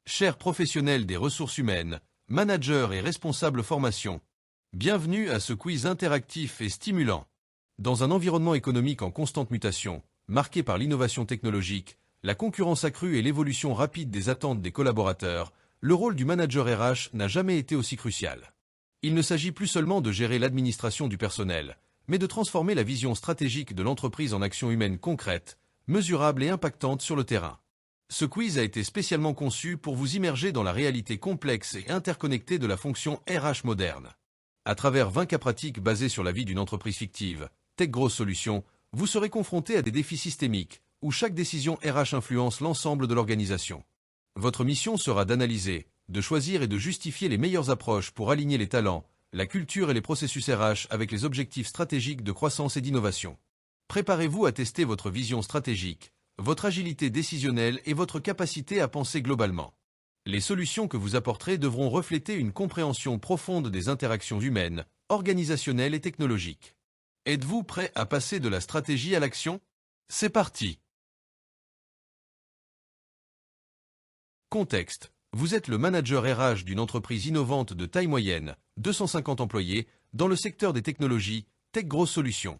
Chers professionnels des ressources humaines, managers et responsables formation, bienvenue à ce quiz interactif et stimulant. Dans un environnement économique en constante mutation, marqué par l'innovation technologique, la concurrence accrue et l'évolution rapide des attentes des collaborateurs, le rôle du manager RH n'a jamais été aussi crucial. Il ne s'agit plus seulement de gérer l'administration du personnel, mais de transformer la vision stratégique de l'entreprise en actions humaines concrètes, mesurables et impactantes sur le terrain. Ce quiz a été spécialement conçu pour vous immerger dans la réalité complexe et interconnectée de la fonction RH moderne. À travers 20 cas pratiques basés sur la vie d'une entreprise fictive, Tech Grosse Solutions, vous serez confronté à des défis systémiques, où chaque décision RH influence l'ensemble de l'organisation. Votre mission sera d'analyser, de choisir et de justifier les meilleures approches pour aligner les talents, la culture et les processus RH avec les objectifs stratégiques de croissance et d'innovation. Préparez-vous à tester votre vision stratégique, votre agilité décisionnelle et votre capacité à penser globalement. Les solutions que vous apporterez devront refléter une compréhension profonde des interactions humaines, organisationnelles et technologiques. Êtes-vous prêt à passer de la stratégie à l'action? C'est parti! Contexte. Vous êtes le manager RH d'une entreprise innovante de taille moyenne, 250 employés, dans le secteur des technologies, Tech Grosse Solutions.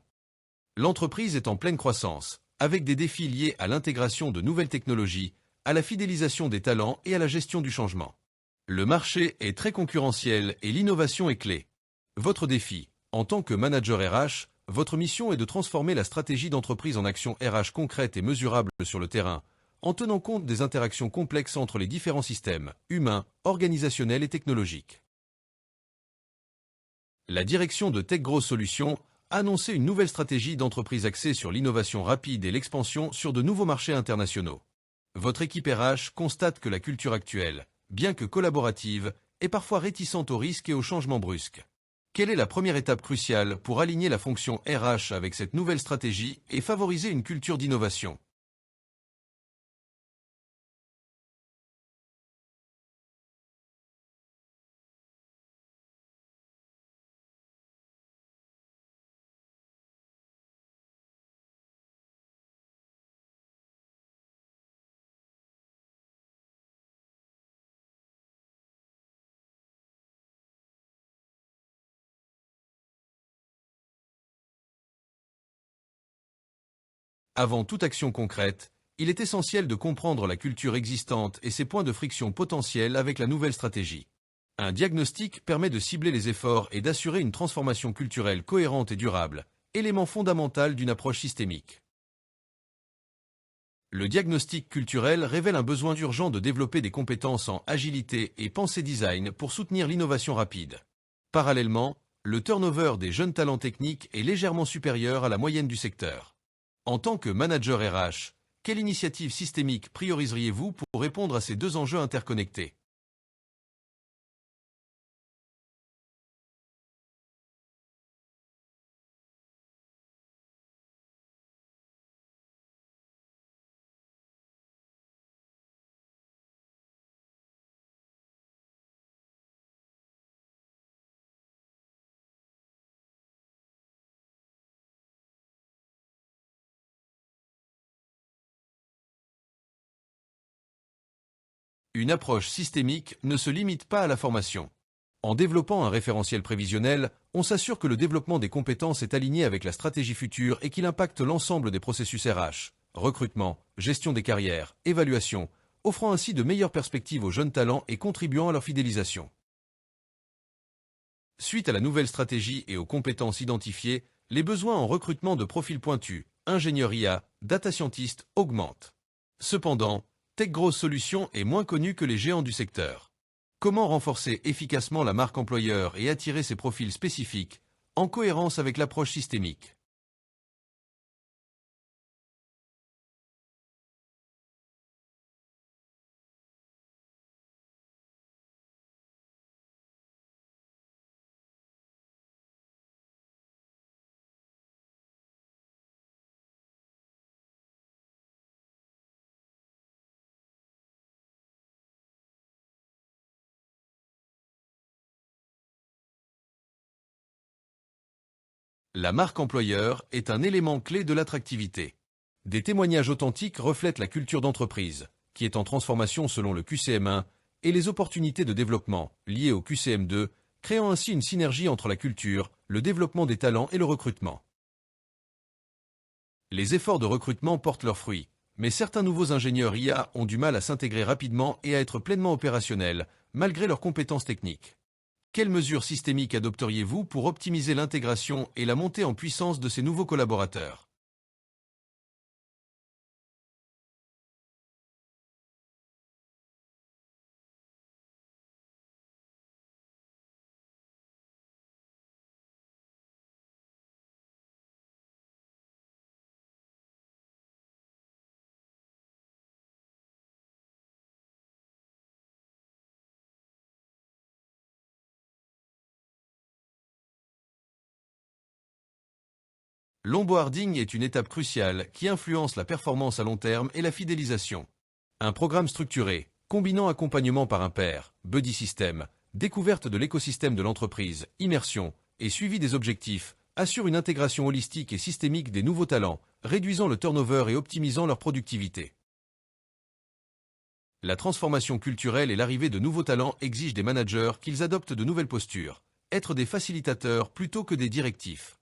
L'entreprise est en pleine croissance, avec des défis liés à l'intégration de nouvelles technologies, à la fidélisation des talents et à la gestion du changement. Le marché est très concurrentiel et l'innovation est clé. Votre défi, en tant que manager RH, votre mission est de transformer la stratégie d'entreprise en actions RH concrètes et mesurables sur le terrain, en tenant compte des interactions complexes entre les différents systèmes, humains, organisationnels et technologiques. La direction de Tech Grosse Solutions a annoncé une nouvelle stratégie d'entreprise axée sur l'innovation rapide et l'expansion sur de nouveaux marchés internationaux. Votre équipe RH constate que la culture actuelle, bien que collaborative, est parfois réticente aux risques et aux changements brusques. Quelle est la première étape cruciale pour aligner la fonction RH avec cette nouvelle stratégie et favoriser une culture d'innovation? Avant toute action concrète, il est essentiel de comprendre la culture existante et ses points de friction potentiels avec la nouvelle stratégie. Un diagnostic permet de cibler les efforts et d'assurer une transformation culturelle cohérente et durable, élément fondamental d'une approche systémique. Le diagnostic culturel révèle un besoin urgent de développer des compétences en agilité et pensée design pour soutenir l'innovation rapide. Parallèlement, le turnover des jeunes talents techniques est légèrement supérieur à la moyenne du secteur. En tant que manager RH, quelle initiative systémique prioriseriez-vous pour répondre à ces deux enjeux interconnectés? Une approche systémique ne se limite pas à la formation. En développant un référentiel prévisionnel, on s'assure que le développement des compétences est aligné avec la stratégie future et qu'il impacte l'ensemble des processus RH, recrutement, gestion des carrières, évaluation, offrant ainsi de meilleures perspectives aux jeunes talents et contribuant à leur fidélisation. Suite à la nouvelle stratégie et aux compétences identifiées, les besoins en recrutement de profils pointus, ingénieurs IA, data scientists augmentent. Cependant, Tech Grosse Solutions est moins connu que les géants du secteur. Comment renforcer efficacement la marque employeur et attirer ces profils spécifiques, en cohérence avec l'approche systémique? La marque employeur est un élément clé de l'attractivité. Des témoignages authentiques reflètent la culture d'entreprise, qui est en transformation selon le QCM1, et les opportunités de développement, liées au QCM2, créant ainsi une synergie entre la culture, le développement des talents et le recrutement. Les efforts de recrutement portent leurs fruits, mais certains nouveaux ingénieurs IA ont du mal à s'intégrer rapidement et à être pleinement opérationnels, malgré leurs compétences techniques. Quelles mesures systémiques adopteriez-vous pour optimiser l'intégration et la montée en puissance de ces nouveaux collaborateurs? L'onboarding est une étape cruciale qui influence la performance à long terme et la fidélisation. Un programme structuré, combinant accompagnement par un pair, buddy system, découverte de l'écosystème de l'entreprise, immersion et suivi des objectifs, assure une intégration holistique et systémique des nouveaux talents, réduisant le turnover et optimisant leur productivité. La transformation culturelle et l'arrivée de nouveaux talents exigent des managers qu'ils adoptent de nouvelles postures, être des facilitateurs plutôt que des directifs.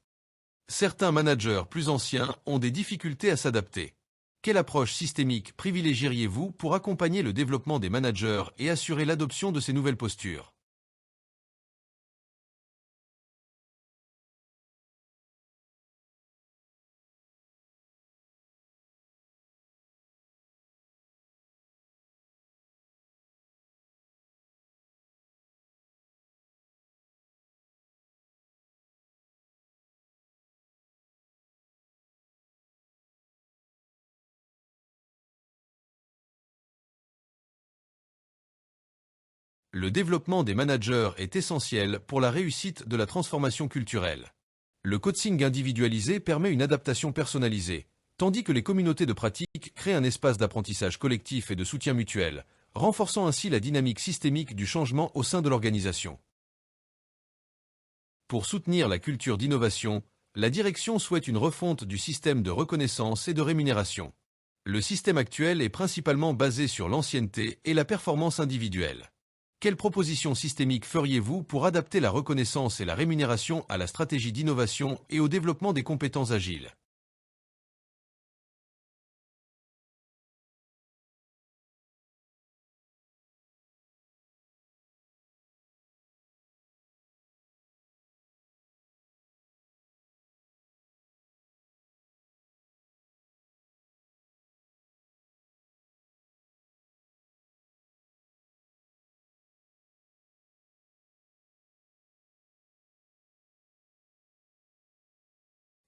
Certains managers plus anciens ont des difficultés à s'adapter. Quelle approche systémique privilégieriez-vous pour accompagner le développement des managers et assurer l'adoption de ces nouvelles postures? Le développement des managers est essentiel pour la réussite de la transformation culturelle. Le coaching individualisé permet une adaptation personnalisée, tandis que les communautés de pratique créent un espace d'apprentissage collectif et de soutien mutuel, renforçant ainsi la dynamique systémique du changement au sein de l'organisation. Pour soutenir la culture d'innovation, la direction souhaite une refonte du système de reconnaissance et de rémunération. Le système actuel est principalement basé sur l'ancienneté et la performance individuelle. Quelles propositions systémiques feriez-vous pour adapter la reconnaissance et la rémunération à la stratégie d'innovation et au développement des compétences agiles?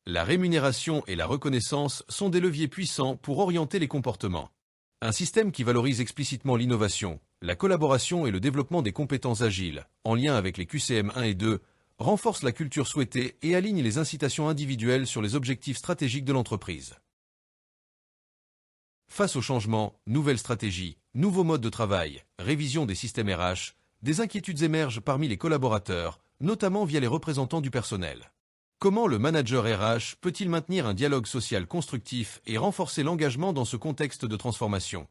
La rémunération et la reconnaissance sont des leviers puissants pour orienter les comportements. Un système qui valorise explicitement l'innovation, la collaboration et le développement des compétences agiles, en lien avec les QCM 1 et 2, renforce la culture souhaitée et aligne les incitations individuelles sur les objectifs stratégiques de l'entreprise. Face au changement, nouvelles stratégies, nouveaux modes de travail, révision des systèmes RH, des inquiétudes émergent parmi les collaborateurs, notamment via les représentants du personnel. Comment le manager RH peut-il maintenir un dialogue social constructif et renforcer l'engagement dans ce contexte de transformation?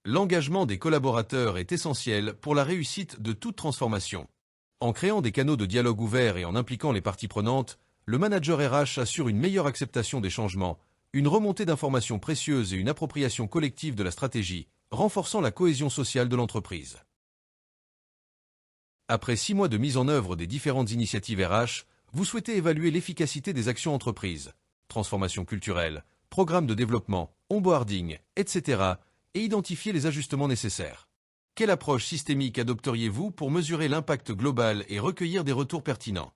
L'engagement des collaborateurs est essentiel pour la réussite de toute transformation. En créant des canaux de dialogue ouverts et en impliquant les parties prenantes, le manager RH assure une meilleure acceptation des changements, une remontée d'informations précieuses et une appropriation collective de la stratégie, renforçant la cohésion sociale de l'entreprise. Après 6 mois de mise en œuvre des différentes initiatives RH, vous souhaitez évaluer l'efficacité des actions entreprises, transformation culturelle, programme de développement, onboarding, etc., et identifier les ajustements nécessaires. Quelle approche systémique adopteriez-vous pour mesurer l'impact global et recueillir des retours pertinents?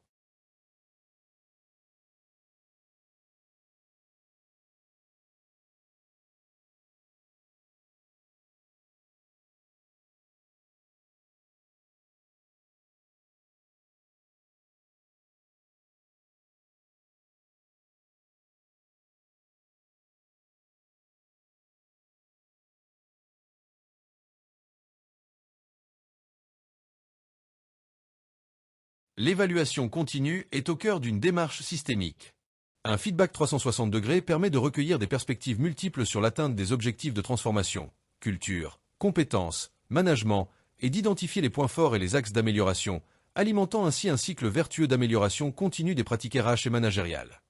L'évaluation continue est au cœur d'une démarche systémique. Un feedback 360 degrés permet de recueillir des perspectives multiples sur l'atteinte des objectifs de transformation, culture, compétences, management, et d'identifier les points forts et les axes d'amélioration, alimentant ainsi un cycle vertueux d'amélioration continue des pratiques RH et managériales.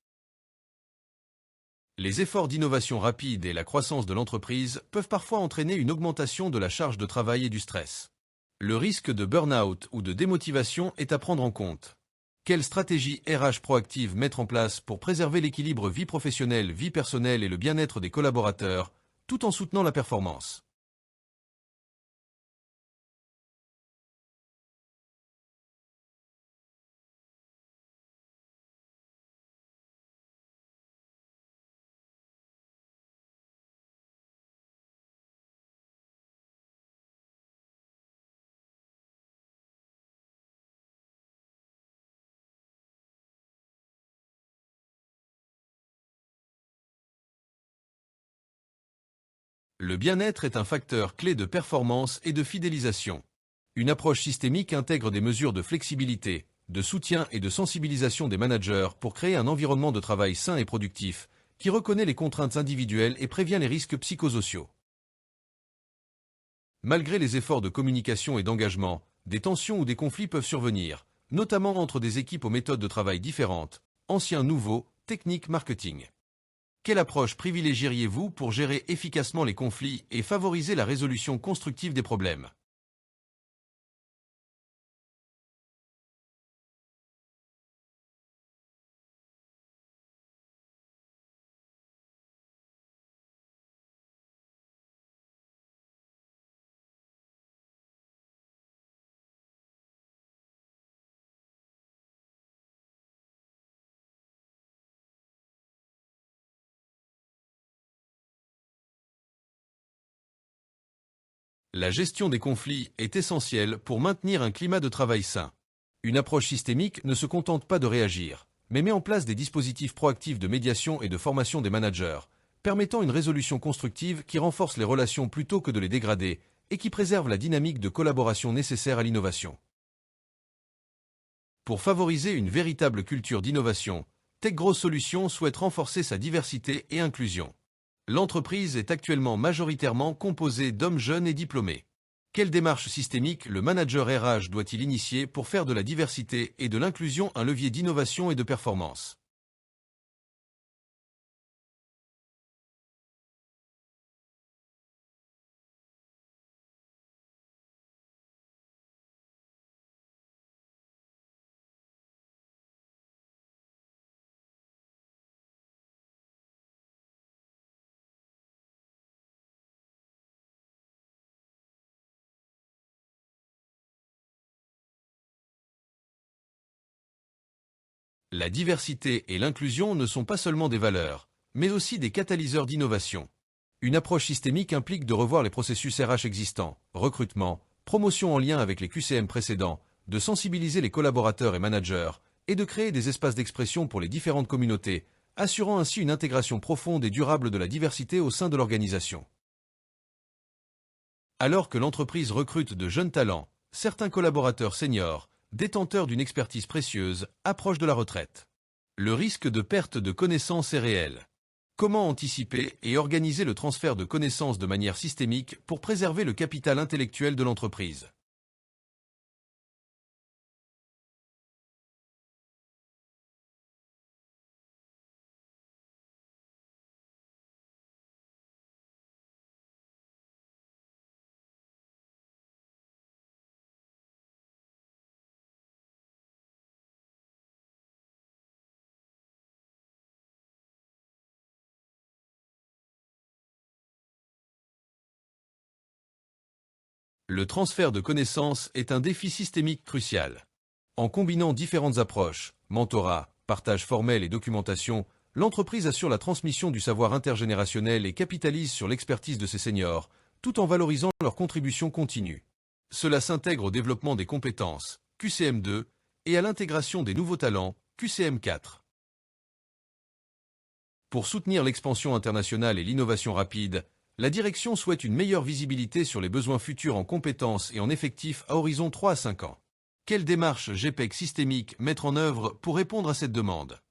Les efforts d'innovation rapide et la croissance de l'entreprise peuvent parfois entraîner une augmentation de la charge de travail et du stress. Le risque de burn-out ou de démotivation est à prendre en compte. Quelle stratégie RH proactive mettre en place pour préserver l'équilibre vie professionnelle, vie personnelle et le bien-être des collaborateurs, tout en soutenant la performance? Le bien-être est un facteur clé de performance et de fidélisation. Une approche systémique intègre des mesures de flexibilité, de soutien et de sensibilisation des managers pour créer un environnement de travail sain et productif, qui reconnaît les contraintes individuelles et prévient les risques psychosociaux. Malgré les efforts de communication et d'engagement, des tensions ou des conflits peuvent survenir, notamment entre des équipes aux méthodes de travail différentes, anciens, nouveaux, techniques, marketing. Quelle approche privilégieriez-vous pour gérer efficacement les conflits et favoriser la résolution constructive des problèmes? La gestion des conflits est essentielle pour maintenir un climat de travail sain. Une approche systémique ne se contente pas de réagir, mais met en place des dispositifs proactifs de médiation et de formation des managers, permettant une résolution constructive qui renforce les relations plutôt que de les dégrader et qui préserve la dynamique de collaboration nécessaire à l'innovation. Pour favoriser une véritable culture d'innovation, TechGrow Solutions souhaite renforcer sa diversité et inclusion. L'entreprise est actuellement majoritairement composée d'hommes jeunes et diplômés. Quelle démarche systémique le manager RH doit-il initier pour faire de la diversité et de l'inclusion un levier d'innovation et de performance? La diversité et l'inclusion ne sont pas seulement des valeurs, mais aussi des catalyseurs d'innovation. Une approche systémique implique de revoir les processus RH existants, recrutement, promotion en lien avec les QCM précédents, de sensibiliser les collaborateurs et managers, et de créer des espaces d'expression pour les différentes communautés, assurant ainsi une intégration profonde et durable de la diversité au sein de l'organisation. Alors que l'entreprise recrute de jeunes talents, certains collaborateurs seniors, détenteurs d'une expertise précieuse, approchent de la retraite. Le risque de perte de connaissances est réel. Comment anticiper et organiser le transfert de connaissances de manière systémique pour préserver le capital intellectuel de l'entreprise? Le transfert de connaissances est un défi systémique crucial. En combinant différentes approches, mentorat, partage formel et documentation, l'entreprise assure la transmission du savoir intergénérationnel et capitalise sur l'expertise de ses seniors, tout en valorisant leur contribution continue. Cela s'intègre au développement des compétences, QCM2, et à l'intégration des nouveaux talents, QCM4. Pour soutenir l'expansion internationale et l'innovation rapide, la direction souhaite une meilleure visibilité sur les besoins futurs en compétences et en effectifs à horizon 3 à 5 ans. Quelle démarche GPEC systémique mettre en œuvre pour répondre à cette demande?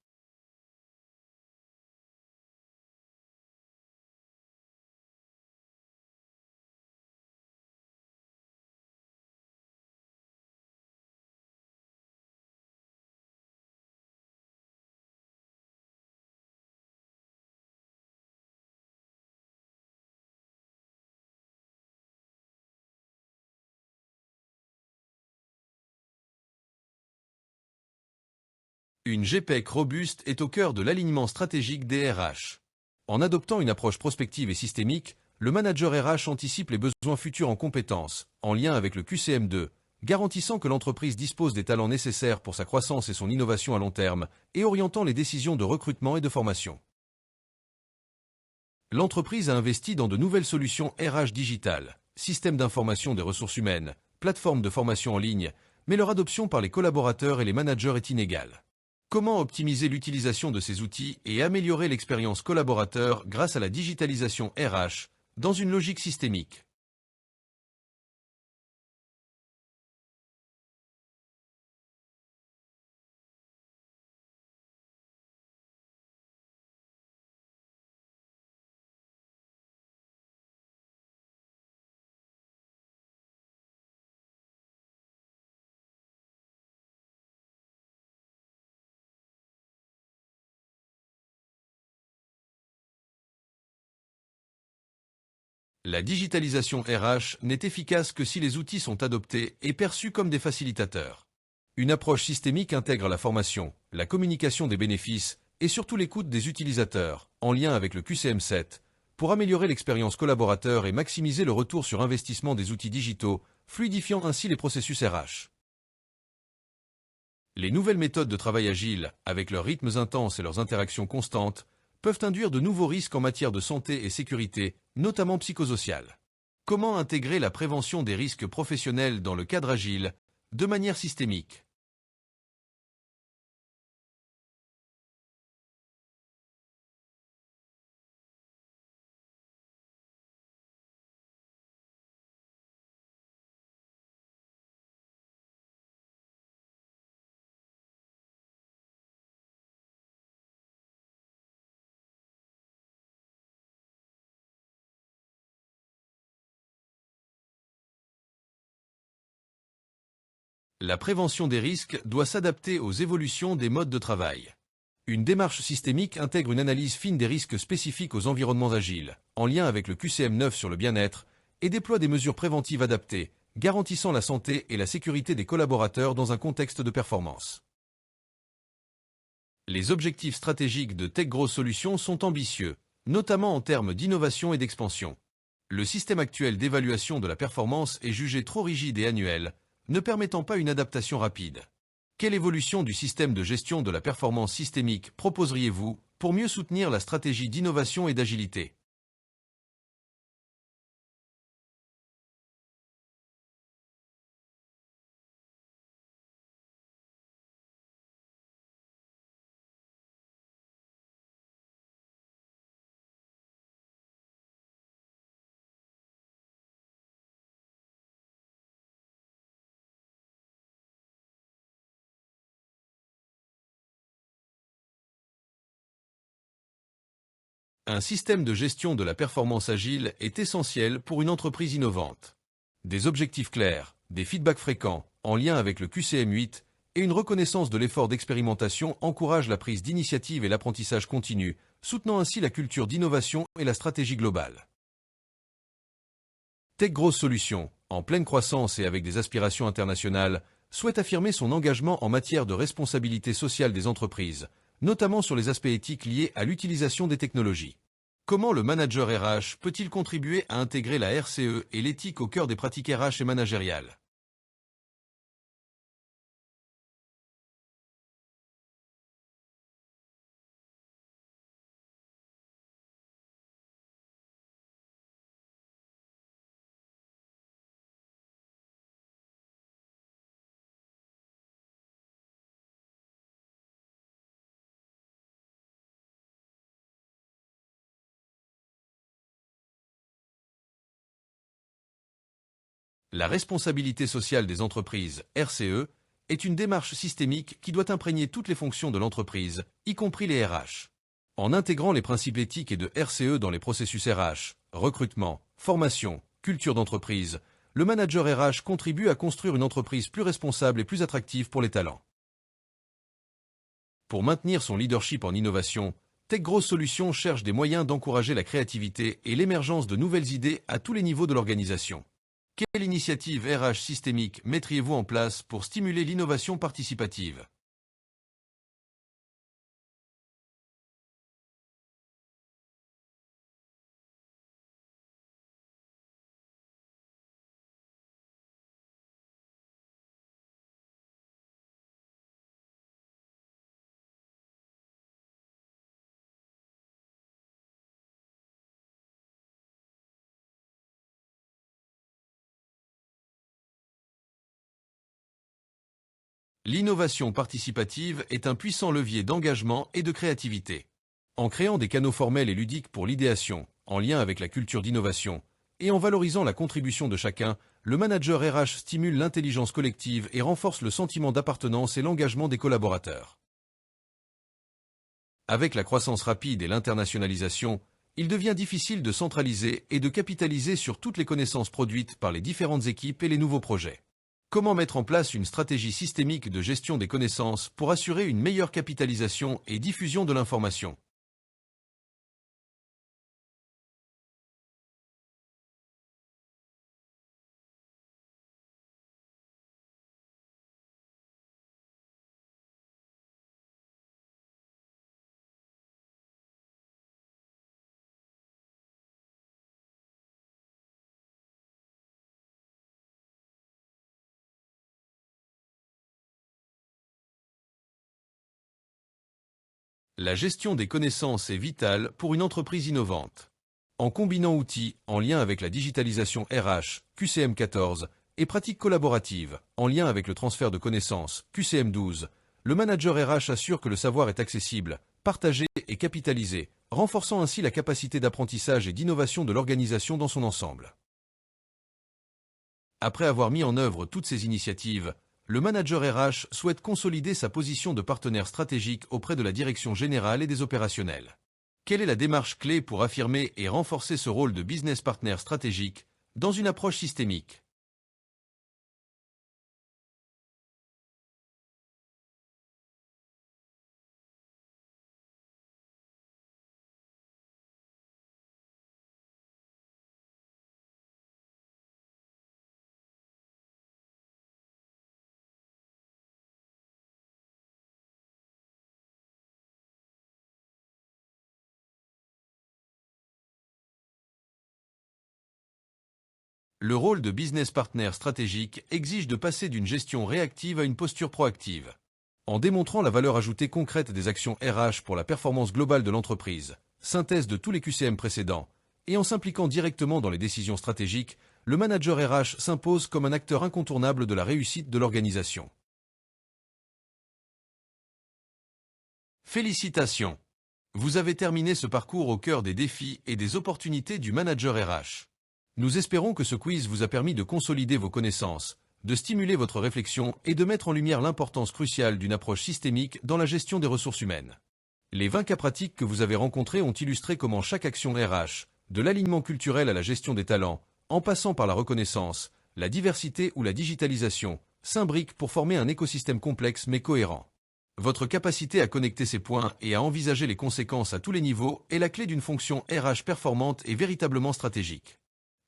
Une GPEC robuste est au cœur de l'alignement stratégique des RH. En adoptant une approche prospective et systémique, le manager RH anticipe les besoins futurs en compétences, en lien avec le QCM2, garantissant que l'entreprise dispose des talents nécessaires pour sa croissance et son innovation à long terme, et orientant les décisions de recrutement et de formation. L'entreprise a investi dans de nouvelles solutions RH digitales, systèmes d'information des ressources humaines, plateformes de formation en ligne, mais leur adoption par les collaborateurs et les managers est inégale. Comment optimiser l'utilisation de ces outils et améliorer l'expérience collaborateur grâce à la digitalisation RH dans une logique systémique? La digitalisation RH n'est efficace que si les outils sont adoptés et perçus comme des facilitateurs. Une approche systémique intègre la formation, la communication des bénéfices et surtout l'écoute des utilisateurs, en lien avec le QCM7, pour améliorer l'expérience collaborateur et maximiser le retour sur investissement des outils digitaux, fluidifiant ainsi les processus RH. Les nouvelles méthodes de travail agile, avec leurs rythmes intenses et leurs interactions constantes, peuvent induire de nouveaux risques en matière de santé et sécurité, notamment psychosociale. Comment intégrer la prévention des risques professionnels dans le cadre agile, de manière systémique? La prévention des risques doit s'adapter aux évolutions des modes de travail. Une démarche systémique intègre une analyse fine des risques spécifiques aux environnements agiles, en lien avec le QCM9 sur le bien-être, et déploie des mesures préventives adaptées, garantissant la santé et la sécurité des collaborateurs dans un contexte de performance. Les objectifs stratégiques de TechGrowth Solutions sont ambitieux, notamment en termes d'innovation et d'expansion. Le système actuel d'évaluation de la performance est jugé trop rigide et annuel, ne permettant pas une adaptation rapide. Quelle évolution du système de gestion de la performance systémique proposeriez-vous pour mieux soutenir la stratégie d'innovation et d'agilité? Un système de gestion de la performance agile est essentiel pour une entreprise innovante. Des objectifs clairs, des feedbacks fréquents, en lien avec le QCM8, et une reconnaissance de l'effort d'expérimentation encouragent la prise d'initiative et l'apprentissage continu, soutenant ainsi la culture d'innovation et la stratégie globale. TechGrowth Solutions, en pleine croissance et avec des aspirations internationales, souhaite affirmer son engagement en matière de responsabilité sociale des entreprises, notamment sur les aspects éthiques liés à l'utilisation des technologies. Comment le manager RH peut-il contribuer à intégrer la RCE et l'éthique au cœur des pratiques RH et managériales? La responsabilité sociale des entreprises, RCE, est une démarche systémique qui doit imprégner toutes les fonctions de l'entreprise, y compris les RH. En intégrant les principes éthiques et de RCE dans les processus RH, recrutement, formation, culture d'entreprise, le manager RH contribue à construire une entreprise plus responsable et plus attractive pour les talents. Pour maintenir son leadership en innovation, TechGrowth Solutions cherche des moyens d'encourager la créativité et l'émergence de nouvelles idées à tous les niveaux de l'organisation. Quelle initiative RH systémique mettriez-vous en place pour stimuler l'innovation participative ? L'innovation participative est un puissant levier d'engagement et de créativité. En créant des canaux formels et ludiques pour l'idéation, en lien avec la culture d'innovation, et en valorisant la contribution de chacun, le manager RH stimule l'intelligence collective et renforce le sentiment d'appartenance et l'engagement des collaborateurs. Avec la croissance rapide et l'internationalisation, il devient difficile de centraliser et de capitaliser sur toutes les connaissances produites par les différentes équipes et les nouveaux projets. Comment mettre en place une stratégie systémique de gestion des connaissances pour assurer une meilleure capitalisation et diffusion de l'information ? La gestion des connaissances est vitale pour une entreprise innovante. En combinant outils en lien avec la digitalisation RH, QCM 14, et pratiques collaboratives, en lien avec le transfert de connaissances, QCM 12, le manager RH assure que le savoir est accessible, partagé et capitalisé, renforçant ainsi la capacité d'apprentissage et d'innovation de l'organisation dans son ensemble. Après avoir mis en œuvre toutes ces initiatives, le manager RH souhaite consolider sa position de partenaire stratégique auprès de la direction générale et des opérationnels. Quelle est la démarche clé pour affirmer et renforcer ce rôle de business partner stratégique dans une approche systémique ? Le rôle de business partner stratégique exige de passer d'une gestion réactive à une posture proactive. En démontrant la valeur ajoutée concrète des actions RH pour la performance globale de l'entreprise, synthèse de tous les QCM précédents, et en s'impliquant directement dans les décisions stratégiques, le manager RH s'impose comme un acteur incontournable de la réussite de l'organisation. Félicitations! Vous avez terminé ce parcours au cœur des défis et des opportunités du manager RH. Nous espérons que ce quiz vous a permis de consolider vos connaissances, de stimuler votre réflexion et de mettre en lumière l'importance cruciale d'une approche systémique dans la gestion des ressources humaines. Les 20 cas pratiques que vous avez rencontrés ont illustré comment chaque action RH, de l'alignement culturel à la gestion des talents, en passant par la reconnaissance, la diversité ou la digitalisation, s'imbrique pour former un écosystème complexe mais cohérent. Votre capacité à connecter ces points et à envisager les conséquences à tous les niveaux est la clé d'une fonction RH performante et véritablement stratégique.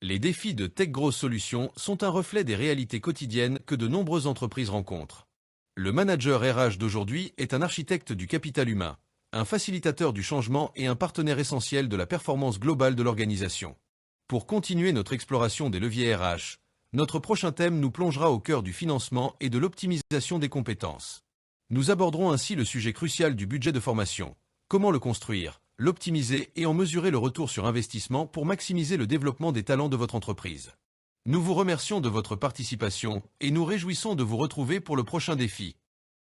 Les défis de TechGrowth Solutions sont un reflet des réalités quotidiennes que de nombreuses entreprises rencontrent. Le manager RH d'aujourd'hui est un architecte du capital humain, un facilitateur du changement et un partenaire essentiel de la performance globale de l'organisation. Pour continuer notre exploration des leviers RH, notre prochain thème nous plongera au cœur du financement et de l'optimisation des compétences. Nous aborderons ainsi le sujet crucial du budget de formation. Comment le construire, l'optimiser et en mesurer le retour sur investissement pour maximiser le développement des talents de votre entreprise. Nous vous remercions de votre participation et nous réjouissons de vous retrouver pour le prochain défi.